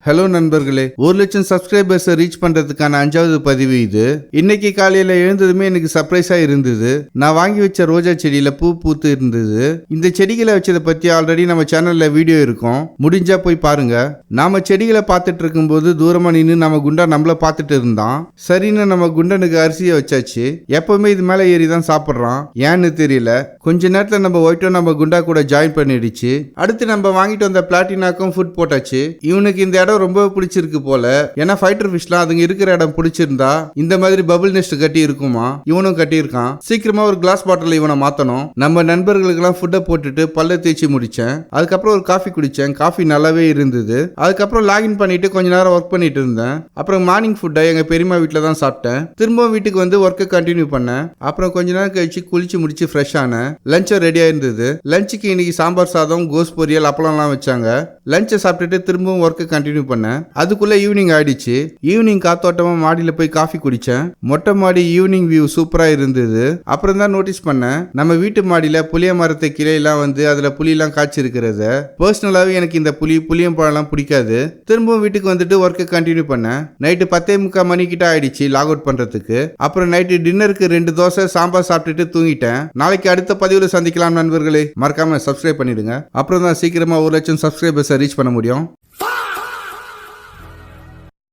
Hello நண்பர்களே, 1,00,000 சப்ஸ்கிரைபர்ஸை reach பண்றதுக்கான 5வது பதிவு இது. இன்னைக்கு காலையில எழுந்ததுமே எனக்கு சர்ப்ரைஸா இருந்தது. நான் வாங்கி வச்ச ரோஜா செடியில பூ பூத்து இருந்தது. இந்த செடிகளை வச்சதை பத்தி ஆல்ரெடி நம்ம சேனல்ல வீடியோ இருக்கும், முடிஞ்சா போய் பாருங்க. நாம செடிகளை பார்த்துட்டு இருக்கும்போது தூரமா நின்று நம்ம குண்டா நம்மள பார்த்துட்டு இருந்தான். சரின்னு நம்ம குண்டனுக்கு அரிசியை வச்சாச்சு. எப்பவுமே இது மேல ஏறி தான் சாப்பிட்றான், ஏன்னு தெரியல. கொஞ்ச நேரத்துல நம்ம ஒயிட்டோ நம்ம குண்டா கூட ஜாயின் பண்ணிடுச்சு. அடுத்து நம்ம வாங்கிட்டு வந்த பிளாட்டினாக்கும் ஃபுட் போட்டாச்சு. இவனுக்கு இந்த ரொம்ப பிடிச்சிருக்கு போல, ஏன்னா ஃபைட்டர் ஃபிஷ்லாம் அதுங்க இருக்கிற இடம் பிடிச்சிருந்தா இந்த மாதிரி பபிள் நெஸ்ட் கட்டி இருக்குமா, இவனும் கட்டி இருக்கான். சீக்கிரமா ஒரு கிளாஸ் பாட்டில் இவனை மாத்தணும். நம்ம நண்பர்களுக்கு எல்லாம் ஃபுட்டை போட்டுட்டு பல்ல தேய்ச்சி முடிச்சேன். அதுக்கப்புறம் ஒரு காஃபி குடிச்சேன். காஃபி நல்லாவே இருந்தது. அதுக்கப்புறம் லாகின் பண்ணிட்டு கொஞ்ச நேரம் ஒர்க் பண்ணிட்டு இருந்தேன். அப்புறம் மார்னிங் ஃபுட்டை எங்க பெரியம்மா வீட்டில் தான் சாப்பிட்டேன். திரும்பவும் வீட்டுக்கு வந்து ஒர்க்கை கண்டினியூ பண்ணேன். அப்புறம் கொஞ்ச நேரம் கழிச்சு குளிச்சு முடிச்சு ஃப்ரெஷ் ஆனேன். லஞ்சும் ரெடியா இருந்தது. லஞ்சுக்கு இன்னைக்கு சாம்பார் சாதம், கோஸ் பொரியல், அப்பளம்லாம் வச்சாங்க. லஞ்சை சாப்பிட்டுட்டு திரும்பவும் ஒர்க்கை கண்டினியூ பண்ணேன். அதுக்குள்ள ஈவினிங் ஆயிடுச்சு. ஈவினிங் காத்தோட்டமா மாடியில போய் காஃபி குடிச்சேன். மொட்டை மாடி ஈவினிங் வியூ சூப்பரா இருந்தது. அப்புறம் தான் நோட்டீஸ் பண்ணேன், நம்ம வீட்டு மாடியில புளிய மரத்தை கிளையெல்லாம் வந்து அதுல புளியெல்லாம் காய்ச்சி இருக்கிறத. பர்சனலாவே எனக்கு இந்த புளியம்பழம்லாம் பிடிக்காது. திரும்பவும் வீட்டுக்கு வந்துட்டு ஒர்க்கை கண்டினியூ பண்ணேன். நைட்டு 10:45 மணிக்கிட்ட ஆயிடுச்சு லாக் அவுட் பண்றதுக்கு. அப்புறம் நைட்டு டின்னருக்கு 2 தோசை சாம்பார் சாப்பிட்டுட்டு தூங்கிட்டேன். நாளைக்கு அடுத்த பதிவுல சந்திக்கலாம் நண்பர்களே. மறக்காம சப்ஸ்கிரைப் பண்ணிடுங்க. அப்புறம் தான் சீக்கிரமா 1,00,000 சப்ஸ்கிரைபர்ஸை ரீச் பண்ண முடியும்.